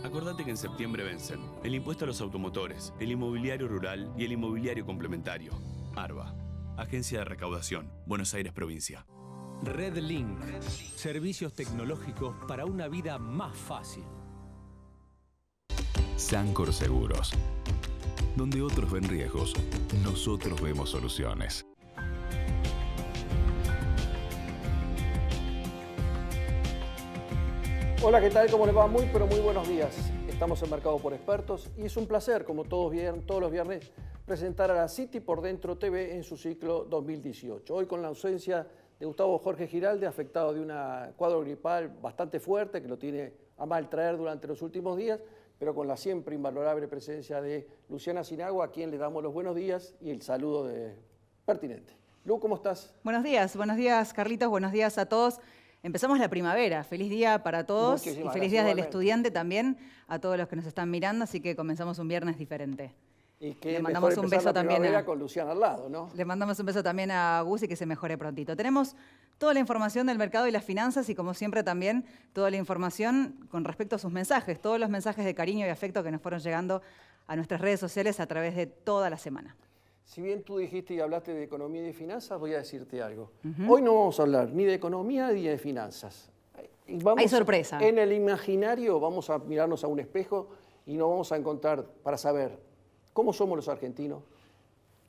Acordate que en septiembre vencen el impuesto a los automotores, el inmobiliario rural y el inmobiliario complementario. ARBA, Agencia de Recaudación, Buenos Aires Provincia. Redlink, servicios tecnológicos para una vida más fácil. Sancor Seguros. Donde otros ven riesgos, nosotros vemos soluciones. Hola, ¿qué tal? ¿Cómo les va? Muy, pero muy buenos días. Estamos en Mercado por Expertos y es un placer, como todos los viernes, presentar a la City por Dentro TV en su ciclo 2018. Hoy con la ausencia de Gustavo Jorge Giralde, afectado de una cuadro gripal bastante fuerte que lo tiene a mal traer durante los últimos días, pero con la siempre invalorable presencia de Luciana Sinagua, a quien le damos los buenos días y el saludo pertinente. Lu, ¿cómo estás? Buenos días Carlitos, buenos días a todos. Empezamos la primavera, feliz día para todos y feliz día del estudiante también a todos los que nos están mirando, así que comenzamos un viernes diferente. Y que le mandamos un beso también con Luciana al lado, ¿no? Le mandamos un beso también a Gus y que se mejore prontito. Tenemos toda la información del mercado y las finanzas y como siempre también toda la información con respecto a sus mensajes, todos los mensajes de cariño y afecto que nos fueron llegando a nuestras redes sociales a través de toda la semana. Si bien tú dijiste y hablaste de economía y de finanzas, voy a decirte algo. Hoy no vamos a hablar ni de economía ni de finanzas. Hay sorpresa. En el imaginario vamos a mirarnos a un espejo y nos vamos a encontrar para saber cómo somos los argentinos,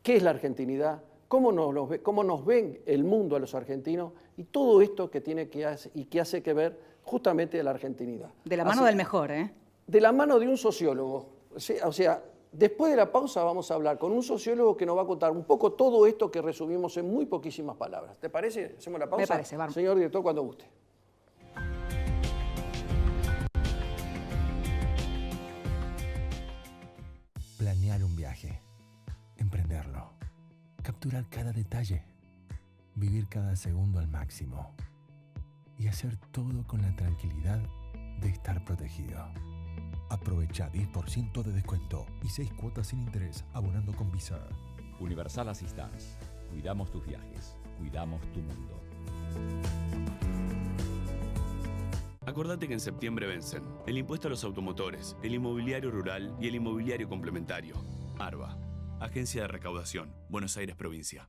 qué es la argentinidad, cómo nos ven el mundo a los argentinos y todo esto que tiene que hace que ver justamente de la argentinidad. De la mano del mejor, ¿eh? De la mano de un sociólogo. O sea, después de la pausa vamos a hablar con un sociólogo que nos va a contar un poco todo esto que resumimos en muy poquísimas palabras. ¿Te parece? ¿Hacemos la pausa? Me parece, vamos. Señor director, cuando guste. Planear un viaje, emprenderlo, capturar cada detalle, vivir cada segundo al máximo y hacer todo con la tranquilidad de estar protegido. Aprovecha 10% de descuento y 6 cuotas sin interés abonando con Visa. Universal Assistance. Cuidamos tus viajes, cuidamos tu mundo. Acordate que en septiembre vencen el impuesto a los automotores, el inmobiliario rural y el inmobiliario complementario. ARBA, Agencia de Recaudación, Buenos Aires Provincia.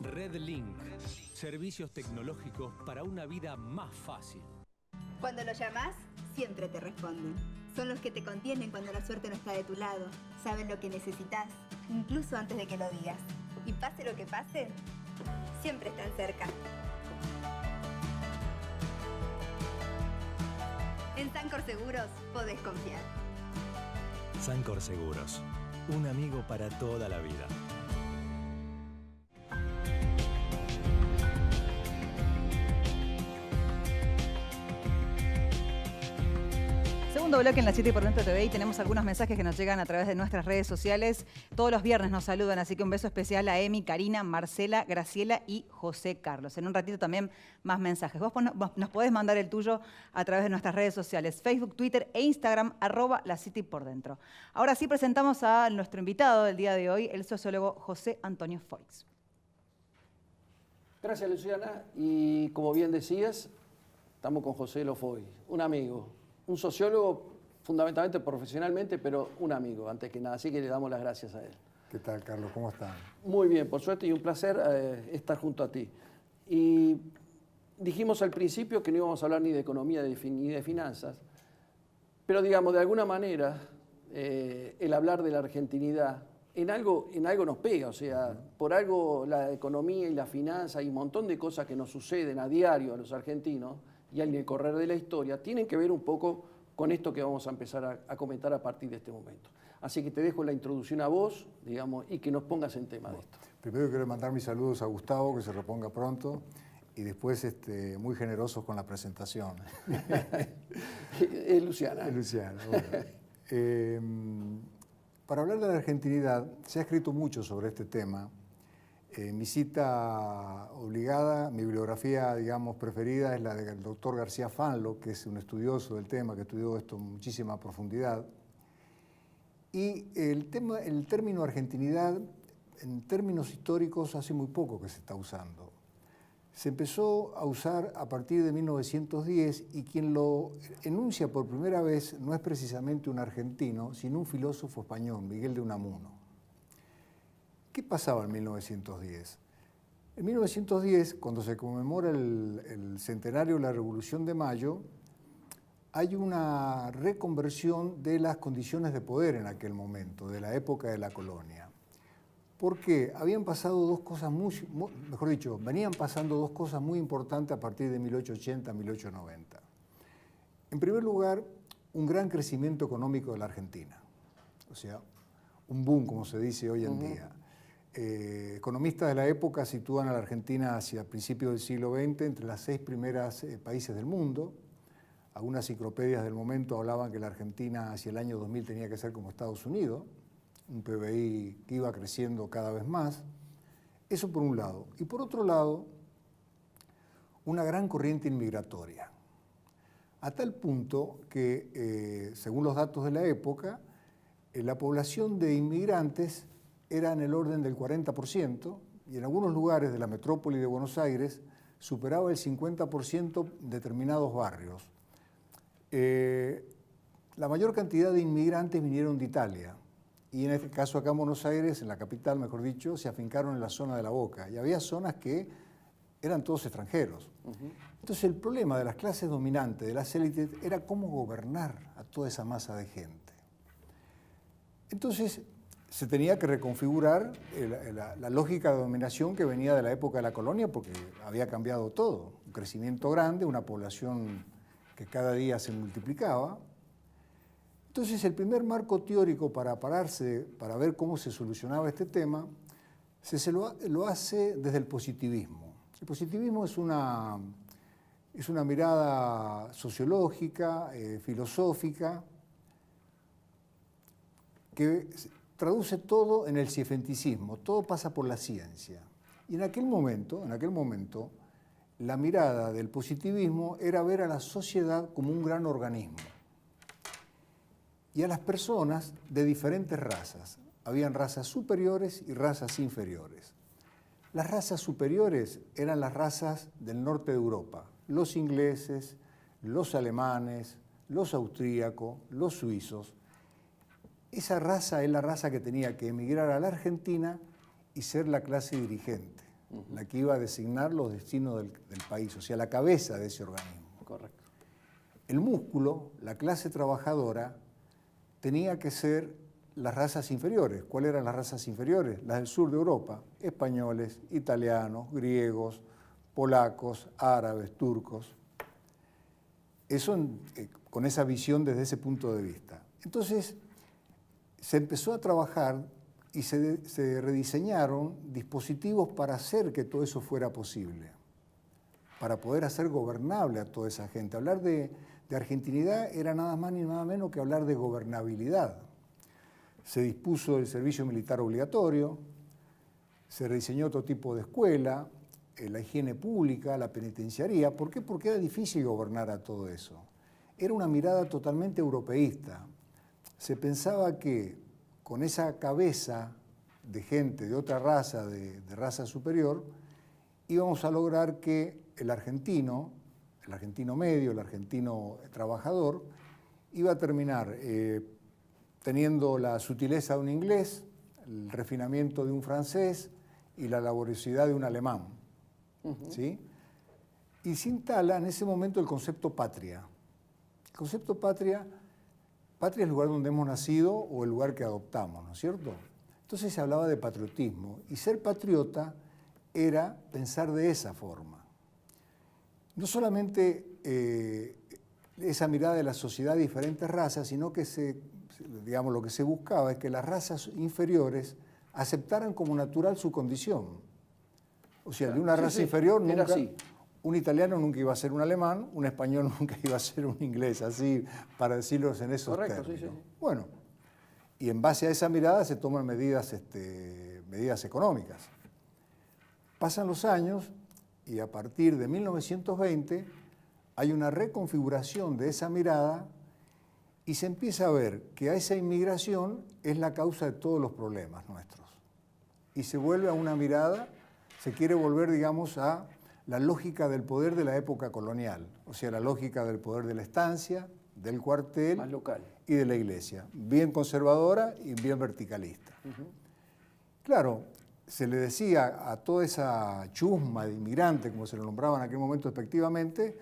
Redlink, servicios tecnológicos para una vida más fácil. Cuando lo llamas, siempre te responden. Son los que te contienen cuando la suerte no está de tu lado. Saben lo que necesitas, incluso antes de que lo digas. Y pase lo que pase, siempre están cerca. En Sancor Seguros podés confiar. Sancor Seguros, un amigo para toda la vida. Segundo bloque en la City por Dentro TV y tenemos algunos mensajes que nos llegan a través de nuestras redes sociales. Todos los viernes nos saludan, así que un beso especial a Emi, Karina, Marcela, Graciela y José Carlos. En un ratito también más mensajes. Vos nos podés mandar el tuyo a través de nuestras redes sociales, Facebook, Twitter e Instagram, @LaCityPorDentro. Ahora sí presentamos a nuestro invitado del día de hoy, el sociólogo José Antonio Foix. Gracias, Luciana. Y como bien decías, estamos con José Lofoy, un amigo. Un sociólogo fundamentalmente profesionalmente, pero un amigo, antes que nada. Así que le damos las gracias a él. ¿Qué tal, Carlos? ¿Cómo están? Muy bien, por suerte, y un placer estar junto a ti. Y dijimos al principio que no íbamos a hablar ni de economía ni de finanzas, pero digamos, de alguna manera, el hablar de la argentinidad en algo nos pega. O sea, por algo la economía y la finanza y un montón de cosas que nos suceden a diario a los argentinos y en el correr de la historia, tienen que ver un poco con esto que vamos a empezar a comentar a partir de este momento. Así que te dejo la introducción a vos, digamos, y que nos pongas en tema de esto. Primero quiero mandar mis saludos a Gustavo, que se reponga pronto, y después muy generosos con la presentación. Luciana. Luciana, bueno. Para hablar de la argentinidad, se ha escrito mucho sobre este tema. Mi cita obligada, mi bibliografía, digamos, preferida es la del doctor García Fanlo, que es un estudioso del tema, que estudió esto en muchísima profundidad. Y el término argentinidad en términos históricos hace muy poco que se está usando. Se empezó a usar a partir de 1910 y quien lo enuncia por primera vez no es precisamente un argentino, sino un filósofo español, Miguel de Unamuno. ¿Qué pasaba en 1910? En 1910, cuando se conmemora el centenario de la Revolución de Mayo, hay una reconversión de las condiciones de poder en aquel momento, de la época de la colonia. Porque habían pasado dos cosas venían pasando dos cosas muy importantes a partir de 1880 1890. En primer lugar, un gran crecimiento económico de la Argentina, o sea, un boom, como se dice hoy en día. Economistas de la época sitúan a la Argentina hacia principios del siglo XX entre las 6 primeras países del mundo. Algunas enciclopedias del momento hablaban que la Argentina hacia el año 2000 tenía que ser como Estados Unidos, un PBI que iba creciendo cada vez más. Eso por un lado. Y por otro lado, una gran corriente inmigratoria. A tal punto que, según los datos de la época, la población de inmigrantes era en el orden del 40% y en algunos lugares de la metrópoli de Buenos Aires superaba el 50% en determinados barrios. La mayor cantidad de inmigrantes vinieron de Italia y en este caso acá en Buenos Aires, en la capital mejor dicho, se afincaron en la zona de La Boca y había zonas que eran todos extranjeros. Entonces el problema de las clases dominantes, de las élites, era cómo gobernar a toda esa masa de gente. Entonces se tenía que reconfigurar la lógica de dominación que venía de la época de la colonia porque había cambiado todo. Un crecimiento grande, una población que cada día se multiplicaba. Entonces el primer marco teórico para pararse, para ver cómo se solucionaba este tema, lo hace desde el positivismo. El positivismo es una mirada sociológica, filosófica, que traduce todo en el cientificismo, todo pasa por la ciencia. Y en aquel momento, la mirada del positivismo era ver a la sociedad como un gran organismo y a las personas de diferentes razas. Habían razas superiores y razas inferiores. Las razas superiores eran las razas del norte de Europa, los ingleses, los alemanes, los austríacos, los suizos. Esa raza es la raza que tenía que emigrar a la Argentina y ser la clase dirigente, la que iba a designar los destinos del país, o sea, la cabeza de ese organismo. Correcto. El músculo, la clase trabajadora, tenía que ser las razas inferiores. ¿Cuáles eran las razas inferiores? Las del sur de Europa, españoles, italianos, griegos, polacos, árabes, turcos. Eso con esa visión desde ese punto de vista. Entonces, se empezó a trabajar y se rediseñaron dispositivos para hacer que todo eso fuera posible, para poder hacer gobernable a toda esa gente. Hablar de argentinidad era nada más ni nada menos que hablar de gobernabilidad. Se dispuso el servicio militar obligatorio, se rediseñó otro tipo de escuela, la higiene pública, la penitenciaría. ¿Por qué? Porque era difícil gobernar a todo eso. Era una mirada totalmente europeísta. Se pensaba que con esa cabeza de gente de otra raza, de raza superior, íbamos a lograr que el argentino medio, el argentino trabajador, iba a terminar teniendo la sutileza de un inglés, el refinamiento de un francés y la laboriosidad de un alemán. ¿Sí? Y se instala en ese momento el concepto patria. El concepto patria es el lugar donde hemos nacido o el lugar que adoptamos, ¿no es cierto? Entonces se hablaba de patriotismo y ser patriota era pensar de esa forma. No solamente esa mirada de la sociedad de diferentes razas, sino que lo que se buscaba es que las razas inferiores aceptaran como natural su condición. O sea, de una raza inferior nunca... Un italiano nunca iba a ser un alemán, un español nunca iba a ser un inglés, así para decirlos en esos términos. Sí. Bueno, y en base a esa mirada se toman medidas económicas. Pasan los años y a partir de 1920 hay una reconfiguración de esa mirada y se empieza a ver que a esa inmigración es la causa de todos los problemas nuestros. y se vuelve a una mirada, se quiere volver, digamos, a la lógica del poder de la época colonial, o sea, la lógica del poder de la estancia, del cuartel Más local. y de la iglesia, bien conservadora y bien verticalista. Claro, se le decía a toda esa chusma de inmigrantes, como se lo nombraba en aquel momento despectivamente,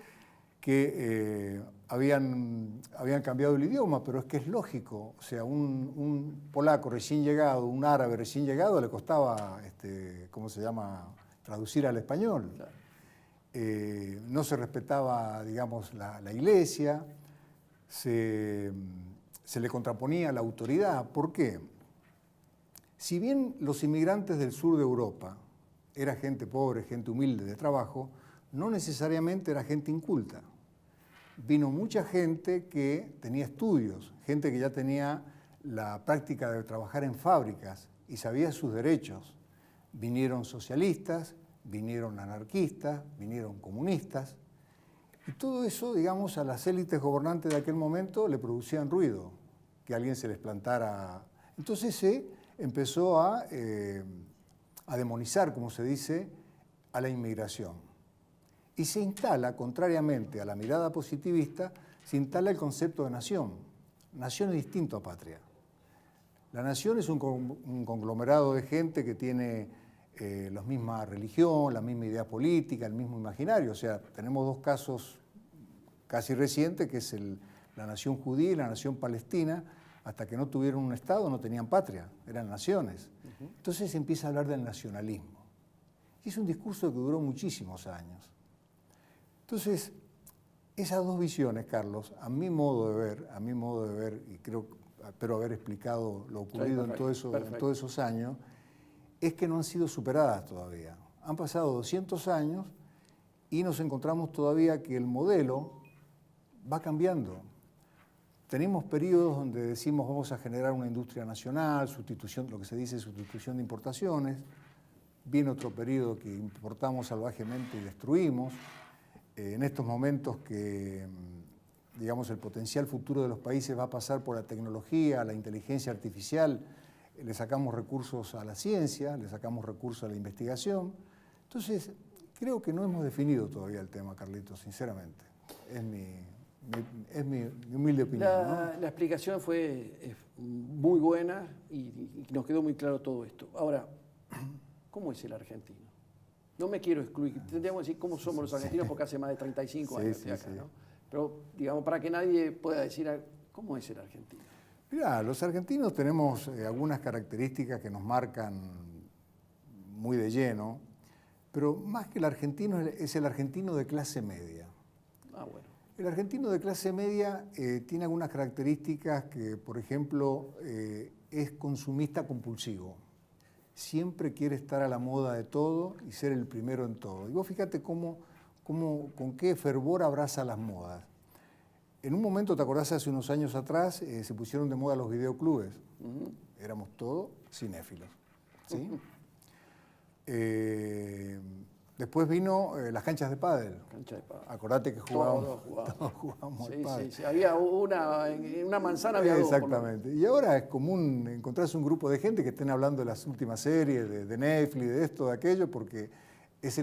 que habían cambiado el idioma, pero es que es lógico, o sea, un polaco recién llegado, un árabe recién llegado, le costaba, ¿cómo se llama?, traducir al español. Claro. No se respetaba, digamos, la iglesia, se le contraponía la autoridad. ¿Por qué? Si bien los inmigrantes del sur de Europa era gente pobre, gente humilde de trabajo, no necesariamente era gente inculta. Vino mucha gente que tenía estudios, gente que ya tenía la práctica de trabajar en fábricas y sabía sus derechos. Vinieron socialistas, vinieron anarquistas, vinieron comunistas, y todo eso, digamos, a las élites gobernantes de aquel momento le producían ruido, que alguien se les plantara. Entonces se empezó a demonizar, como se dice, a la inmigración. Y se instala, contrariamente a la mirada positivista, se instala el concepto de nación. Nación es distinto a patria. La nación es un conglomerado de gente que tiene la misma religión, la misma idea política, el mismo imaginario. O sea, tenemos dos casos casi recientes, que es la nación judía y la nación palestina. Hasta que no tuvieron un Estado no tenían patria, eran naciones. Entonces se empieza a hablar del nacionalismo. Y es un discurso que duró muchísimos años. Entonces, esas dos visiones, Carlos, a mi modo de ver, y espero haber explicado lo ocurrido en todos esos años, es que no han sido superadas todavía. Han pasado 200 años y nos encontramos todavía que el modelo va cambiando. Tenemos periodos donde decimos vamos a generar una industria nacional, sustitución, lo que se dice sustitución de importaciones. Viene otro periodo que importamos salvajemente y destruimos. En estos momentos que, digamos, el potencial futuro de los países va a pasar por la tecnología, la inteligencia artificial, le sacamos recursos a la ciencia, le sacamos recursos a la investigación. Entonces, creo que no hemos definido todavía el tema, Carlitos, sinceramente. Es mi humilde opinión. La explicación fue muy buena y nos quedó muy claro todo esto. Ahora, ¿cómo es el argentino? No me quiero excluir, tendríamos que decir cómo somos los argentinos porque hace más de 35 años estoy acá, ¿no? Pero, digamos, para que nadie pueda decir cómo es el argentino. Mirá, los argentinos tenemos algunas características que nos marcan muy de lleno, pero más que el argentino es el argentino de clase media. Ah, bueno. El argentino de clase media tiene algunas características que, por ejemplo, es consumista compulsivo. Siempre quiere estar a la moda de todo y ser el primero en todo. Y vos fíjate con qué fervor abraza las modas. En un momento, ¿te acordás? Hace unos años atrás se pusieron de moda los videoclubes. Éramos todos cinéfilos, ¿sí? Después vino las canchas de pádel. Acordate que todos jugábamos al pádel. Sí. Había en una manzana había dos. Exactamente. Y ahora es común encontrarse un grupo de gente que estén hablando de las últimas series, de Netflix, de esto, de aquello, porque es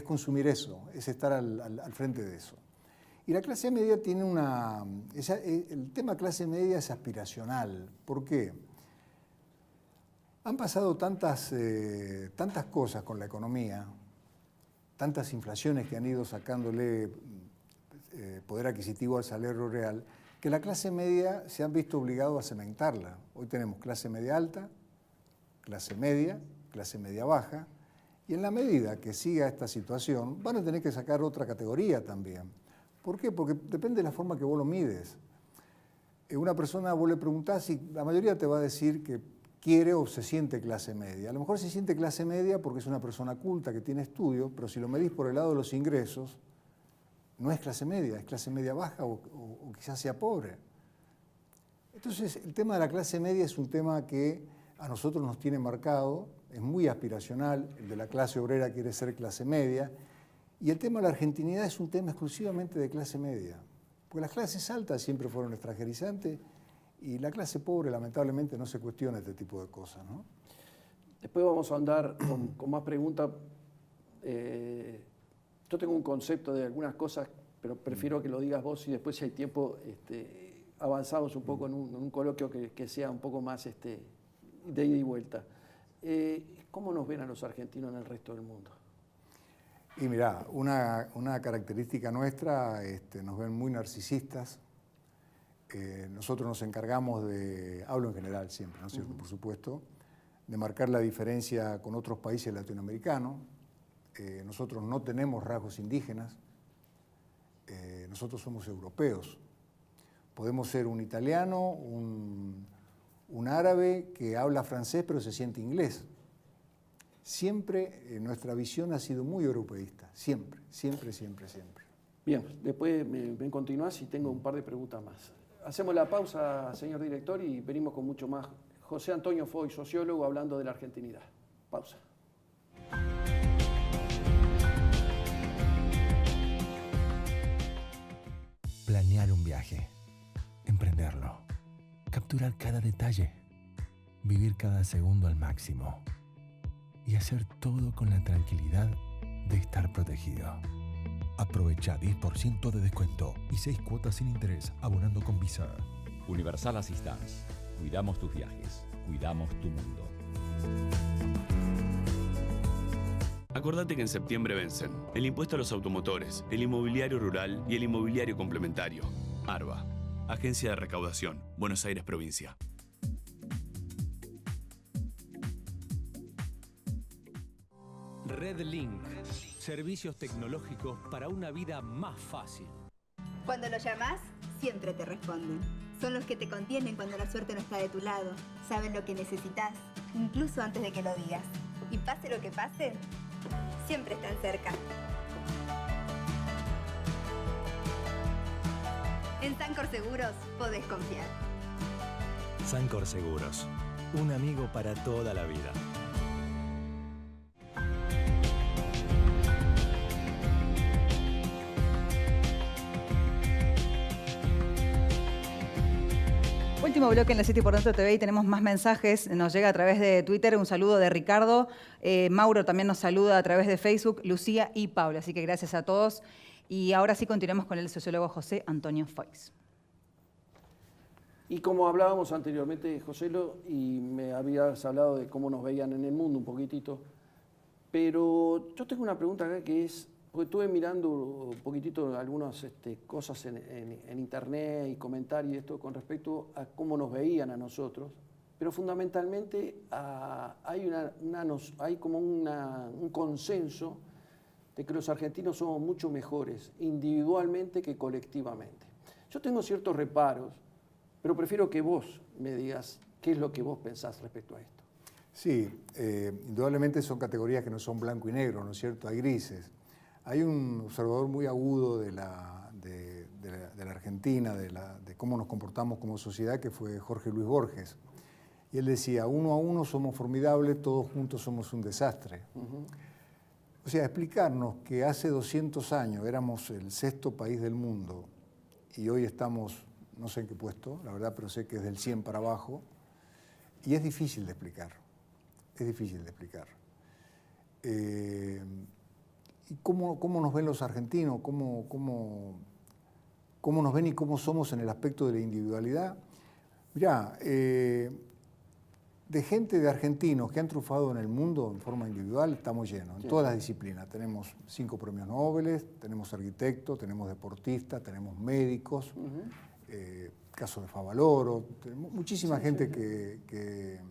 consumir eso, es estar al frente de eso. Y la clase media tiene el tema clase media es aspiracional. ¿Por qué? Han pasado tantas cosas con la economía, tantas inflaciones que han ido sacándole poder adquisitivo al salario real, que la clase media se han visto obligado a cementarla. Hoy tenemos clase media alta, clase media baja, y en la medida que siga esta situación van a tener que sacar otra categoría también. ¿Por qué? Porque depende de la forma que vos lo mides. Una persona, vos le preguntás y la mayoría te va a decir que quiere o se siente clase media. A lo mejor se siente clase media porque es una persona culta que tiene estudios, pero si lo medís por el lado de los ingresos, no es clase media baja o quizás sea pobre. Entonces, el tema de la clase media es un tema que a nosotros nos tiene marcado, es muy aspiracional, el de la clase obrera quiere ser clase media, y el tema de la argentinidad es un tema exclusivamente de clase media, porque las clases altas siempre fueron extranjerizantes y la clase pobre lamentablemente no se cuestiona este tipo de cosas, ¿no? Después vamos a andar con más preguntas. Yo tengo un concepto de algunas cosas, pero prefiero que lo digas vos y después si hay tiempo avanzamos un poco en un coloquio que sea un poco más de ida y vuelta. ¿Cómo nos ven a los argentinos en el resto del mundo? Y mirá, una característica nuestra, nos ven muy narcisistas. Nosotros nos encargamos de, hablo en general siempre, ¿no es cierto? Por supuesto, de marcar la diferencia con otros países latinoamericanos. Nosotros no tenemos rasgos indígenas, nosotros somos europeos. Podemos ser un italiano, un árabe que habla francés pero se siente inglés. Siempre nuestra visión ha sido muy europeísta, siempre, siempre, siempre, siempre. Bien, después me continúas y tengo un par de preguntas más. Hacemos la pausa, señor director, y venimos con mucho más. José Antonio Foix, sociólogo, hablando de la argentinidad. Pausa. Planear un viaje, emprenderlo, capturar cada detalle, vivir cada segundo al máximo y hacer todo con la tranquilidad de estar protegido. Aprovecha 10% de descuento y 6 cuotas sin interés abonando con Visa. Universal Assistance. Cuidamos tus viajes. Cuidamos tu mundo. Acordate que en septiembre vencen el impuesto a los automotores, el inmobiliario rural y el inmobiliario complementario. ARBA, Agencia de Recaudación, Buenos Aires Provincia. Redlink. Servicios tecnológicos para una vida más fácil. Cuando lo llamas, siempre te responden. Son los que te contienen cuando la suerte no está de tu lado. Saben lo que necesitas, incluso antes de que lo digas. Y pase lo que pase, siempre están cerca. En Sancor Seguros podés confiar. Sancor Seguros. Un amigo para toda la vida. Último bloque en la 7 por Dentro TV y tenemos más mensajes. Nos llega a través de Twitter un saludo de Ricardo. Mauro también nos saluda a través de Facebook, Lucía y Pablo. Así que gracias a todos. Y ahora sí continuamos con el sociólogo José Antonio Foix. Y como hablábamos anteriormente, Joselo, y me habías hablado de cómo nos veían en el mundo un poquitito, pero yo tengo una pregunta acá que es, porque estuve mirando un poquitito algunas cosas en internet y comentarios y esto con respecto a cómo nos veían a nosotros, pero fundamentalmente hay como un consenso de que los argentinos somos mucho mejores individualmente que colectivamente. Yo tengo ciertos reparos, pero prefiero que vos me digas qué es lo que vos pensás respecto a esto. Sí, indudablemente son categorías que no son blanco y negro, ¿no es cierto? Hay grises. Hay un observador muy agudo de la Argentina, de cómo nos comportamos como sociedad, que fue Jorge Luis Borges. Y él decía, uno a uno somos formidables, todos juntos somos un desastre. O sea, explicarnos que hace 200 años éramos el 6º país del mundo y hoy estamos, no sé en qué puesto, la verdad, pero sé que es del 100 para abajo, y es difícil de explicar, es difícil de explicar. ¿Y cómo nos ven los argentinos? ¿Cómo nos ven y cómo somos en el aspecto de la individualidad? Mirá, de gente de argentinos que han triunfado en el mundo en forma individual, estamos llenos, en todas las disciplinas. Tenemos 5 premios Nobel, tenemos arquitectos, tenemos deportistas, tenemos médicos, caso de Favaloro, tenemos muchísima gente que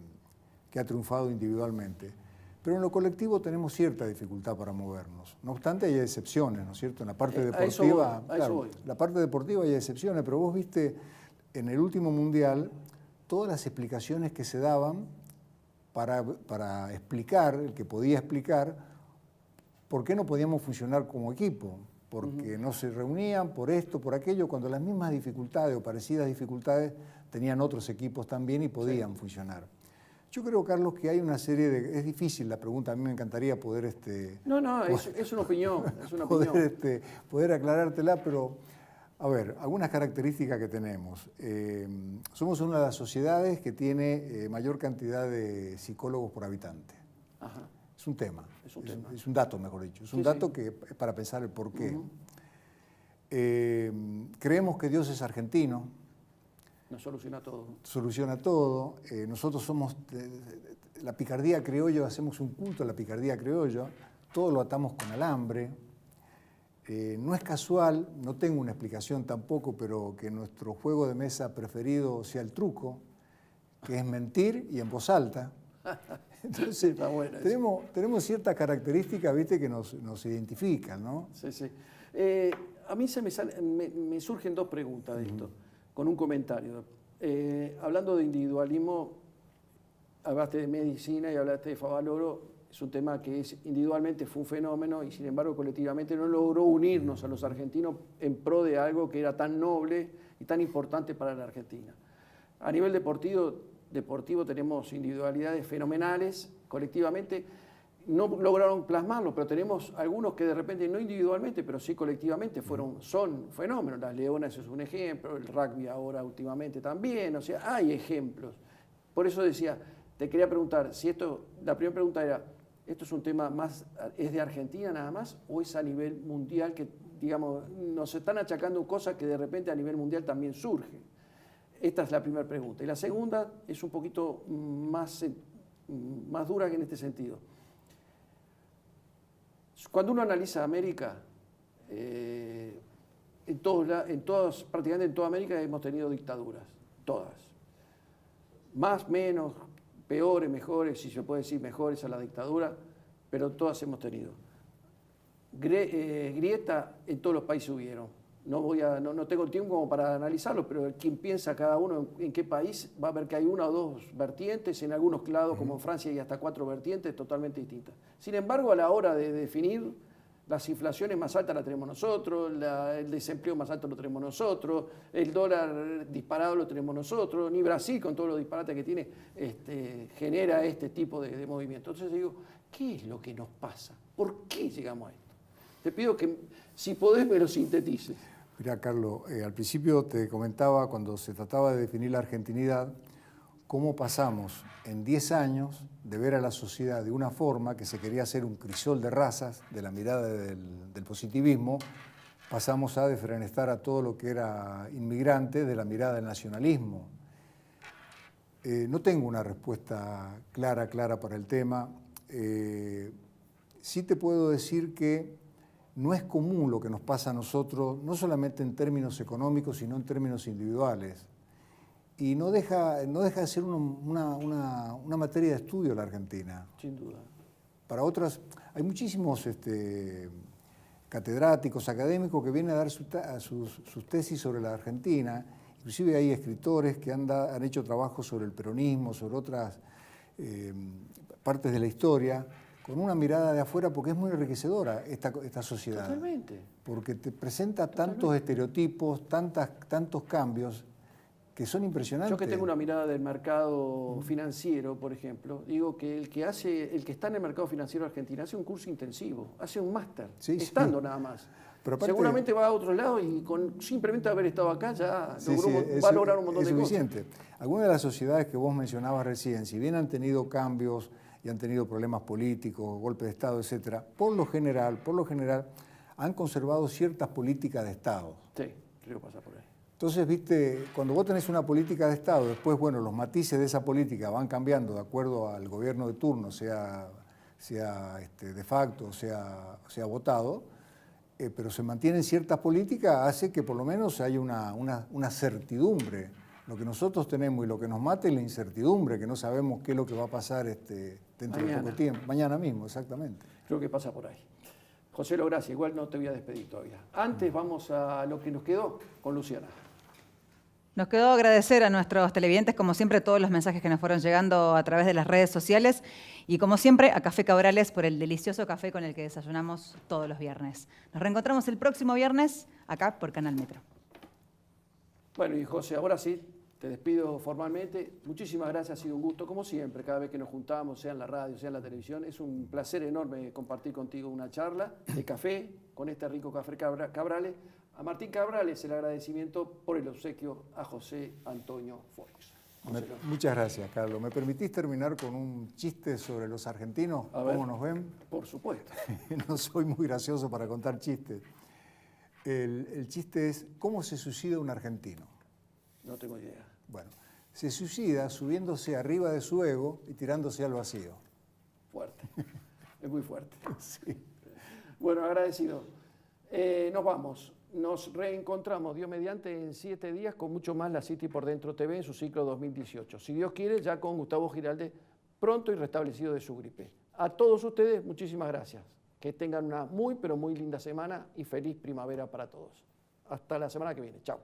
ha triunfado individualmente. Pero en lo colectivo tenemos cierta dificultad para movernos. No obstante, hay excepciones, ¿no es cierto? En la parte deportiva, la parte deportiva hay excepciones, pero vos viste en el último Mundial todas las explicaciones que se daban para explicar, el que podía explicar, por qué no podíamos funcionar como equipo. Porque no se reunían por esto, por aquello, cuando las mismas dificultades o parecidas dificultades tenían otros equipos también y podían funcionar. Yo creo, Carlos, que hay una serie de... Es difícil la pregunta, a mí me encantaría poder... es una opinión, es una opinión. Poder aclarártela, pero, a ver, algunas características que tenemos. Somos una de las sociedades que tiene mayor cantidad de psicólogos por habitante. Ajá. Es un tema. Es un tema. Es un dato, mejor dicho. Es un dato que es para pensar el porqué. Creemos que Dios es argentino. Nos soluciona todo. Soluciona todo. Nosotros somos la picardía criolla, hacemos un culto a la picardía criolla. Todo lo atamos con alambre. No es casual, no tengo una explicación tampoco, pero que nuestro juego de mesa preferido sea el truco, que es mentir y en voz alta. Entonces, tenemos ciertas características, ¿viste?, que nos identifican, ¿no? Sí, sí. A mí me surgen dos preguntas de esto, con un comentario. Hablando de individualismo, hablaste de medicina y hablaste de Favaloro. Es un tema que individualmente fue un fenómeno y sin embargo colectivamente no logró unirnos a los argentinos en pro de algo que era tan noble y tan importante para la Argentina. A nivel deportivo tenemos individualidades fenomenales, colectivamente no lograron plasmarlo, pero tenemos algunos que de repente no individualmente, pero sí colectivamente son fenómenos. Las Leonas es un ejemplo, el rugby ahora últimamente también, o sea, hay ejemplos. Por eso decía, te quería preguntar, si la primera pregunta era, ¿esto es un tema es de Argentina nada más o es a nivel mundial que, digamos, nos están achacando cosas que de repente a nivel mundial también surgen? Esta es la primera pregunta. Y la segunda es un poquito más dura que en este sentido. Cuando uno analiza América, prácticamente en toda América hemos tenido dictaduras, todas. Más, menos, peores, mejores, si se puede decir mejores a la dictadura, pero todas hemos tenido. Grieta en todos los países hubieron. No tengo tiempo como para analizarlo, pero quien piensa cada uno en qué país va a ver que hay una o dos vertientes, en algunos lados como en Francia hay hasta 4 vertientes totalmente distintas. Sin embargo, a la hora de definir, las inflaciones más altas las tenemos nosotros, el desempleo más alto lo tenemos nosotros, el dólar disparado lo tenemos nosotros, ni Brasil con todos los disparates que tiene genera este tipo de movimiento. Entonces digo, ¿qué es lo que nos pasa? ¿Por qué llegamos a esto? Te pido que, si podés, me lo sintetices. Mira, Carlos, al principio te comentaba, cuando se trataba de definir la argentinidad, cómo pasamos en 10 años de ver a la sociedad de una forma que se quería hacer un crisol de razas, de la mirada del positivismo, pasamos a defenestar a todo lo que era inmigrante de la mirada del nacionalismo. No tengo una respuesta clara para el tema. Sí te puedo decir que no es común lo que nos pasa a nosotros, no solamente en términos económicos, sino en términos individuales. Y no deja de ser una materia de estudio la Argentina. Sin duda. Para otras, hay muchísimos catedráticos, académicos que vienen a dar sus tesis sobre la Argentina. Inclusive hay escritores que han hecho trabajos sobre el peronismo, sobre otras partes de la historia, con una mirada de afuera, porque es muy enriquecedora esta sociedad. Totalmente. Porque te presenta tantos estereotipos, tantos cambios, que son impresionantes. Yo que tengo una mirada del mercado financiero, por ejemplo, digo que el que está en el mercado financiero argentino hace un curso intensivo, hace un máster, estando nada más. Pero aparte, seguramente va a otro lado y simplemente haber estado acá ya va a lograr un montón de cosas. Algunas de las sociedades que vos mencionabas recién, si bien han tenido cambios y han tenido problemas políticos, golpes de Estado, etcétera, por lo general, han conservado ciertas políticas de Estado. Sí, creo que pasa por ahí. Entonces, viste, cuando vos tenés una política de Estado, después, bueno, los matices de esa política van cambiando de acuerdo al gobierno de turno, sea de facto o sea votado, pero se mantienen ciertas políticas, hace que por lo menos haya una certidumbre. Lo que nosotros tenemos y lo que nos mata es la incertidumbre, que no sabemos qué es lo que va a pasar dentro de poco tiempo. Mañana mismo, exactamente. Creo que pasa por ahí. José, gracias. Igual no te voy a despedir todavía. Antes vamos a lo que nos quedó con Luciana. Nos quedó agradecer a nuestros televidentes, como siempre, todos los mensajes que nos fueron llegando a través de las redes sociales y, como siempre, a Café Cabrales por el delicioso café con el que desayunamos todos los viernes. Nos reencontramos el próximo viernes acá por Canal Metro. Bueno, y José, ahora sí, te despido formalmente. Muchísimas gracias, ha sido un gusto, como siempre, cada vez que nos juntamos, sea en la radio, sea en la televisión. Es un placer enorme compartir contigo una charla de café con este rico café Cabrales. A Martín Cabrales el agradecimiento por el obsequio a José Antonio Foix. Muchas gracias, Carlos. ¿Me permitís terminar con un chiste sobre los argentinos? A ver. ¿Cómo nos ven? Por supuesto. No soy muy gracioso para contar chistes. El chiste es, ¿cómo se suicida un argentino? No tengo idea. Bueno, se suicida subiéndose arriba de su ego y tirándose al vacío. Fuerte. Es muy fuerte. Sí. Bueno, agradecido. Nos vamos. Nos reencontramos, Dios mediante, en 7 días con mucho más La City por Dentro TV en su ciclo 2018. Si Dios quiere, ya con Gustavo Giralde pronto y restablecido de su gripe. A todos ustedes, muchísimas gracias. Que tengan una muy, pero muy linda semana y feliz primavera para todos. Hasta la semana que viene. Chao.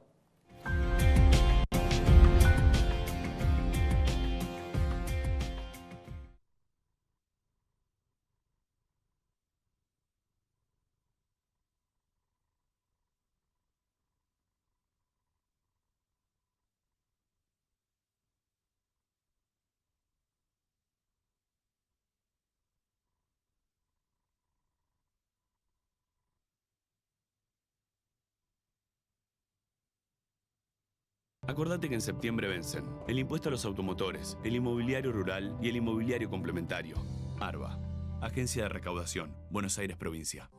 Acordate que en septiembre vencen el impuesto a los automotores, el inmobiliario rural y el inmobiliario complementario. ARBA, Agencia de Recaudación, Buenos Aires Provincia.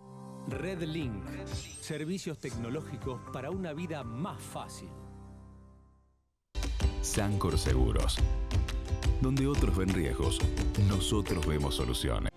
RedLink, servicios tecnológicos para una vida más fácil. Sancor Seguros. Donde otros ven riesgos, nosotros vemos soluciones.